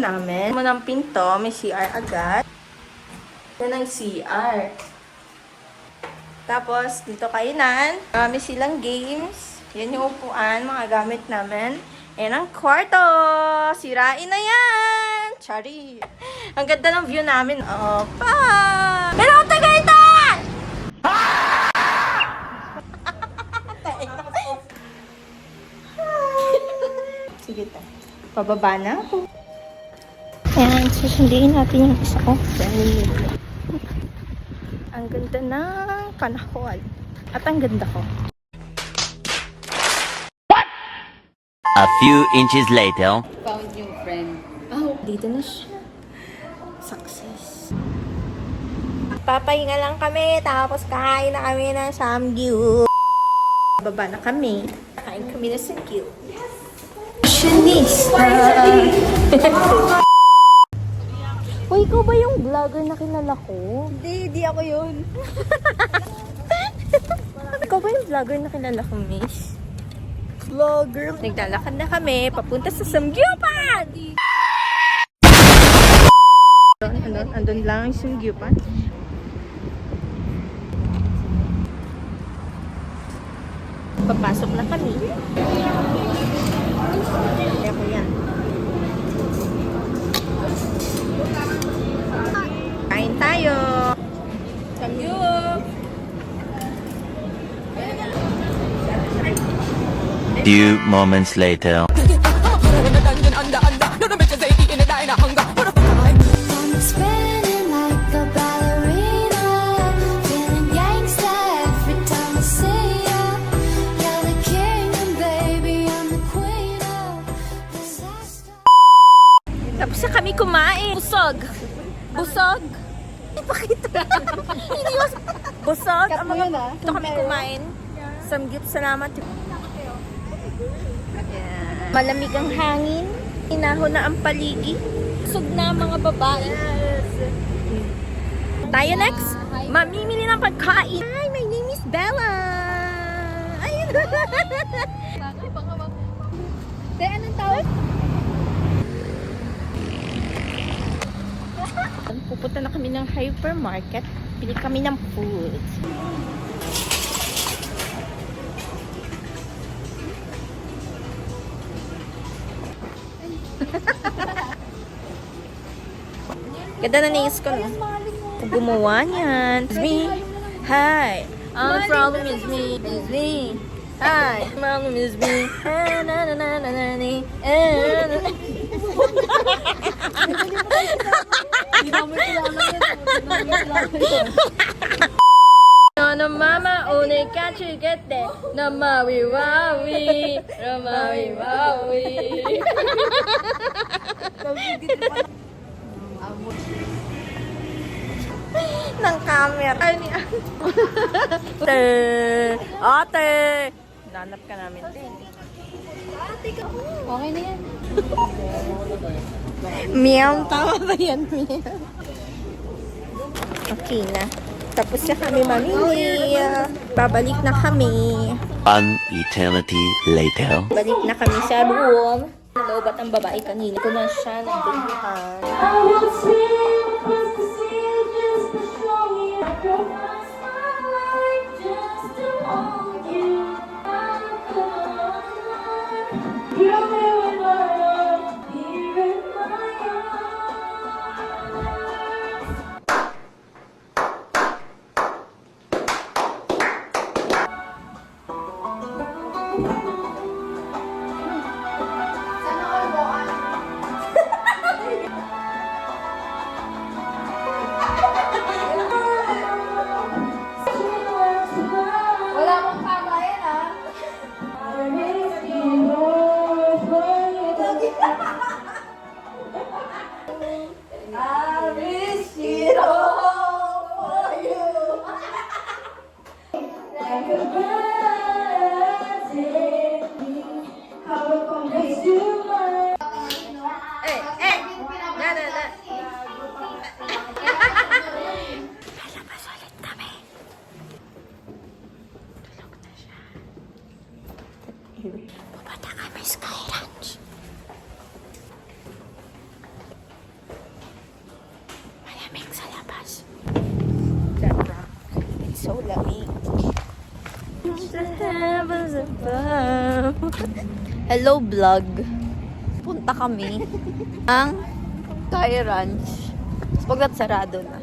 namin. Munang pinto, may CR agad. Yan ang CR. Tapos, dito kainan. Marami silang games. Yan yung upuan, mga gamit namin. Yan ang kwarto. Sirain na yan. Chari. Ang ganda ng view namin. Opa! Pero ang Tagaytay! Sige tayo. Pababa na ako. Ayan, susundiin natin yung isa ko. Ang ganda ng panahon. At ang ganda ko. A few inches later. Found yung friend. Oh, dito na siya. Success. Papahinga lang kami, tapos kain na kami ng samgyup. Baba na kami. Kain kami na samgyup. Fashionista. Uy, ikaw ba yung vlogger na kilala ko? Di ako yun. Ikaw ba yung vlogger na kilala ko, miss? Vlogger. Naglalakad na kami, papunta sa samgyupan! Andun lang yung samgyupan. Papasok na kami. Kaya ko yan. Kain tayo! Samgyup! Few moments later. I'm spinning like a ballerina, feeling gangsta every time I see ya. You're the king and baby, I'm the queen of disaster. Tapos na kami kumain. Busog. Busog. Ipakita. Hindi ko. Busog. Ang mga ito kami kumain. Samgyup, salamat. Yeah. Malamig ang hangin. Inahon na ang paligid. Busog na mga babae. Tayo next. Mamimili ng pagkain. Hi, my name is Bella. Ayun. Te, anong tawag? Pupunta na kami ng hypermarket. Pili kami ng food. Ganda na nails ko, no? Gumawa niyan. It's me. Hi. Our problem is me. It's me. Hi. Problem is me. Na na na na na na na. No mama only got you get that. No mawi wawi. No mawi wawi. Ng camera. Ay, ni Ate! Ate! Nanap ka namin din. Okay na yan. Meow. Tama ba yan, meow? Okay na. Tapos na kami mamili. Babalik na kami. One eternity later. Balik na kami sa room. Nalobat ang babae kanina ko na siya nagdughan. Wala akong kakain, ha? I miss it all for you. Like a bird take me, how it comes to my. Na. Lalabas ulit kami. Tulog na siya. Pupunta kami Sky Ranch. labas. It's so lamig. The heavens above. Hello vlog. Punta kami ang Thai Ranch. Pagkat sarado na.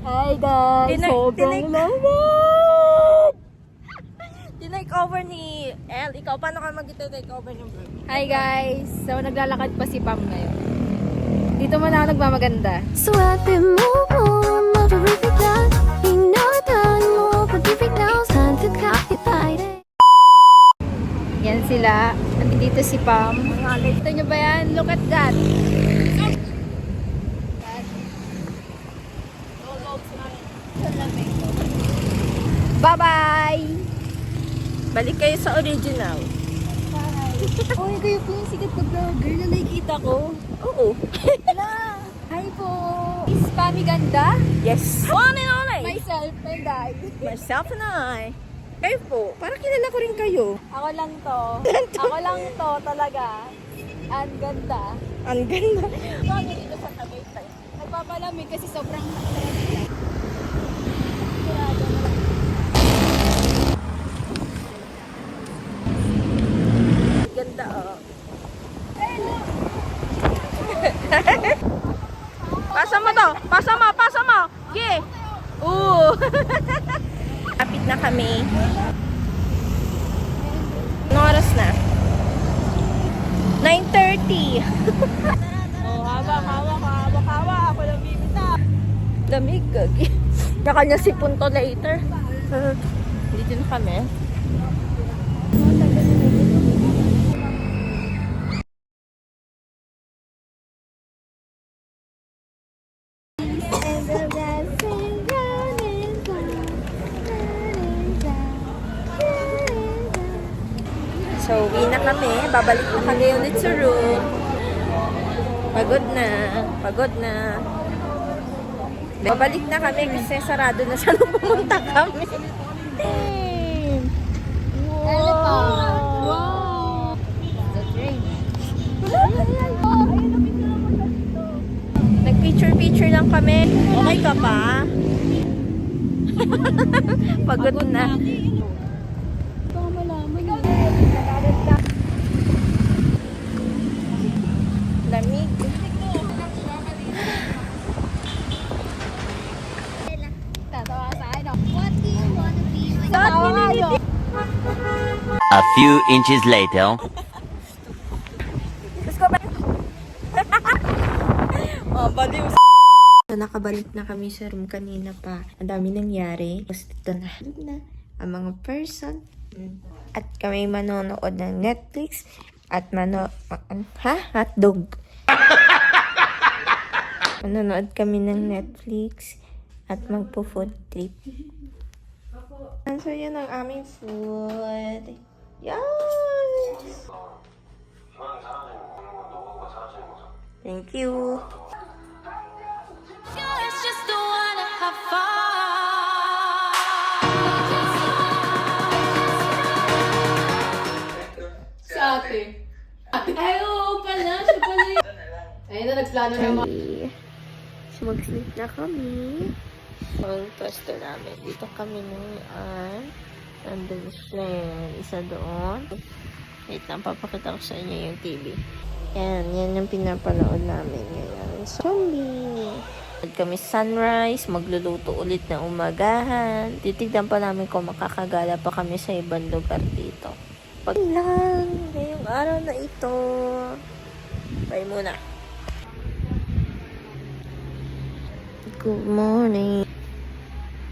Hi guys! Sobrang lamig! Tinake over ni El. Ikaw, paano ka mag-take over ng vlog? Hi guys! So naglalakad pa si Pam ngayon. Dito mo na ako nagmamaganda. So happy move on, not a perfect love. You know that more perfect now. It's time to captivate it. Yan sila. Nandito si Pam. Ito nyo ba yan? Look at that! Bye-bye! Balik kayo sa original. Oy, kayo po yung sikat na vlogger na nakikita ko. Oo. Hi po! Is Pami ganda? Yes. One and only. Myself and I. Myself and I. Kayo po. Para kilala ko rin kayo. Ako lang to. Ako lang to talaga. Ang ganda. Ang ganda. Bakit dito sa Tagaytay? Nagpapalamig kasi sobrang Ganda, oh. Pasa mo to. Pasa mo. Pasa mo. Yeah. Ooh. Kapit na kami. Anong oras na? 9:30. Oh, hawak. Ako lang bibita. Lamig, gagi. Nakanya si Punto later. Dito na kami. So, uwi na kami. Babalik na kami ulit sa room. Pagod na. Pagod na. Babalik na kami kasi sarado na siya nung pumunta kami. Wow! The train. Nag-picture lang kami. Okay ka pa? Pagod na. Baka malaman. Lamig. Tatawa ka sa akin, oh. What do you wanna be when Tawa kayo. A few inches later. Let's go back. Oh, baliw. So, nakabalik na kami sa room kanina pa. Ang dami nangyari. Tapos dito na. Ang mga person. At kami manonood ng Netflix. At hotdog. Manonood kami ng Netflix. At magpo-food trip. So, yun ang aming food. Yes! Thank you. It's just the one to have fun. Sa ate. Ay, oo pala. Siya pala yun. Ayun na, nagplano naman. So, mag-sleep na kami. Ang pwesto namin. Dito kami ngayon. Nandun siya yun. Isa doon. Wait lang, papakita ko sa inyo yung TV. Yan yung pinapanood namin ngayon. Zombie! Kami sunrise, magluluto ulit na umagahan. Titignan pa namin kung makakagala pa kami sa ibang lugar dito. Pag lang, ngayong araw na ito. Bye muna. Good morning.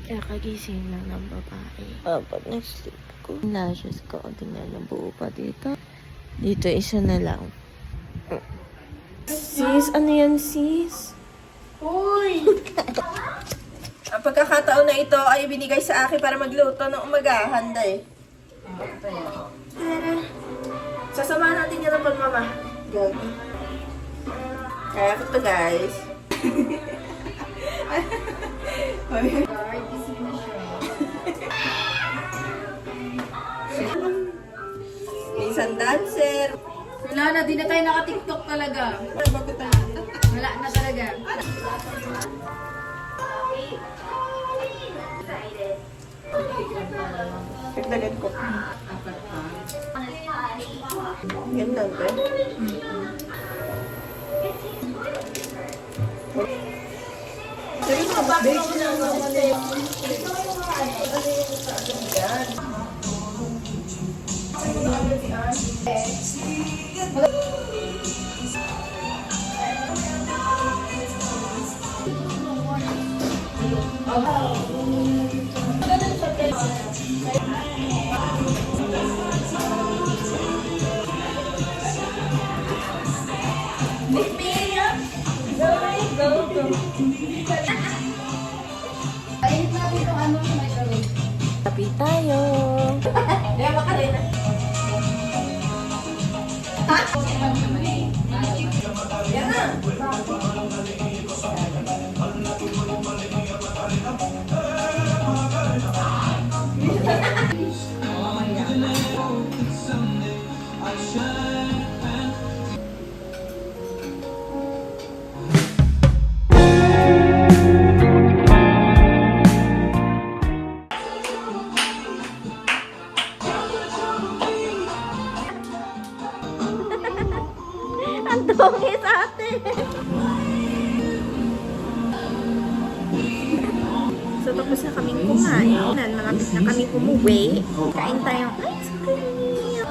Kakagising lang ng babae. Pag nag-sleep ko, lashes ko, tingnan na buo pa dito. Dito, isa na lang. Sis, ano yan, sis? Uy! Ang pagkakataon na ito ay binigay sa akin para magluto ng umagahan, day. Tara. Sasamahan natin yan ng pagmama. Gagi. Kaya ko to, guys. May isang dancer. Wala na, di na tayo naka-tiktok talaga. Bago tayo. Wala na talaga. Nagdagat ko. Yan lang ba? Tapit tayo. Ang dungis ate. So tapos na kaming kumain. Malapit na kami umuwi. Kain tayong ice cream.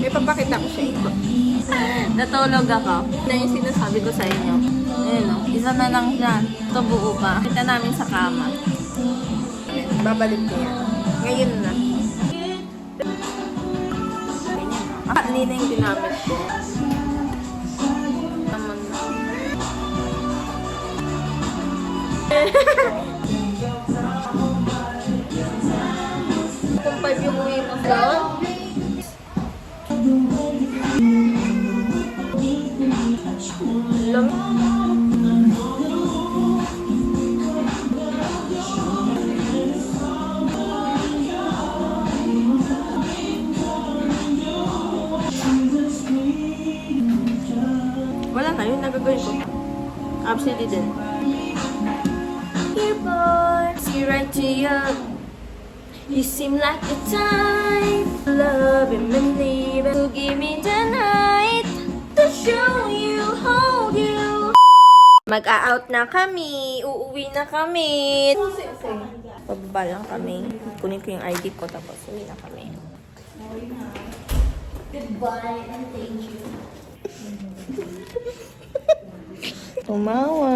May papakita ko sa inyo. Natulog ako. Na yung sinasabi ko sa inyo. Ayun o. Isa na lang yan. Ito buo pa. Kita namin sa kama. Babalik ko yan. Ngayon na. Kanina yung ginamit ko. Naman na. Kung 5 yung uwi mo doon. Alam. Wala na, yun nagagawin ko. Absolutely din. Here boy, see right to you. You seem like the type love and believe to give me the night to show you, hold you. Mag-a-out na kami, uuwi na kami. Pababa lang kami. Kunin ko yung ID ko tapos uwi na kami. Goodbye and thank you. Tumawa.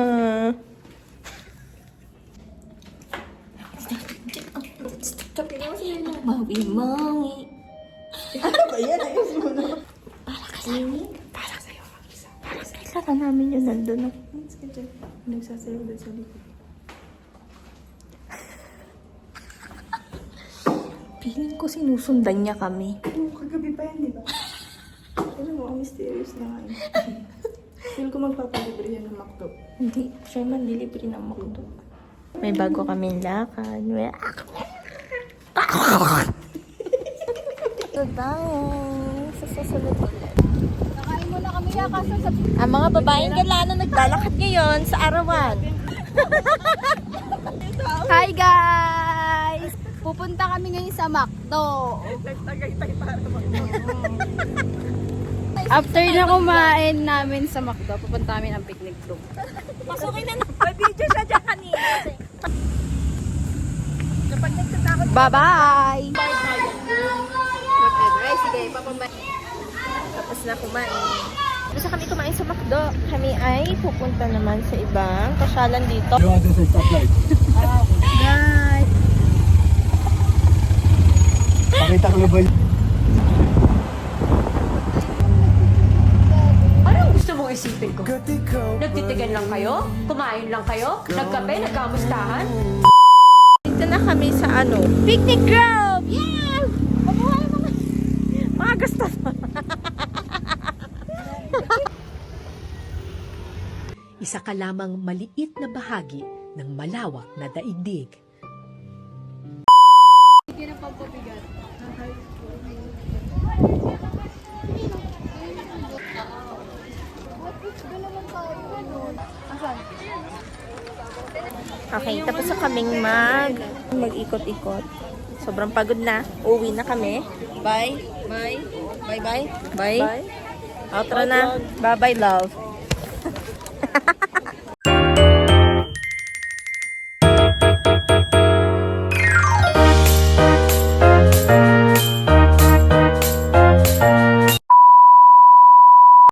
Stop lang mawi-mawi. Ano ba yan? Ayusin mo na. Para sa'yo. Para sa'yo. Para sa'yo. Kala namin yun nandun. Nagsasayaw doon sa likod. Feeling ko sinusundan niya kami. Kagabi pa yan, di ba? Alam mo, ang mysterious na nga yun. Feel ko magpapalibre yan ng McDo. Hindi. Siya man delivery ng McDo. May bago kaming lakad. So, guys. Sa susunod ulit. Nakain mo na kami kasi sa... Ang mga babaeng galano naglalakad ngayon sa arawan. Hi guys! Pupunta kami ngayon sa McDo. After na kumain namin sa McDo, pupunta kami ng picnic room. Pasukin na may video siya dyan kanina. Kapag nagtatakot Bye-bye! sige, papambay. Tapos na kumain. Tapos na kami kumain sa McDo. Kami ay pupunta naman sa ibang pasyalan dito. Guys! Pakita ko na ba yun? Anong gusto mong isipin ko? Nagtitigan lang kayo? Kumain lang kayo? Nagkape? Nagkamustahan? Dito na kami sa picnic grove! Yeah! Mabuhay mga gastos. Isa ka lamang maliit na bahagi ng malawak na daigdig. Hindi na pampabigat. Okay, tapos na kaming mag-ikot-ikot. Sobrang pagod na. Uwi na kami. Bye. Bye. Bye-bye. Bye. Outro na. Bye-bye, love.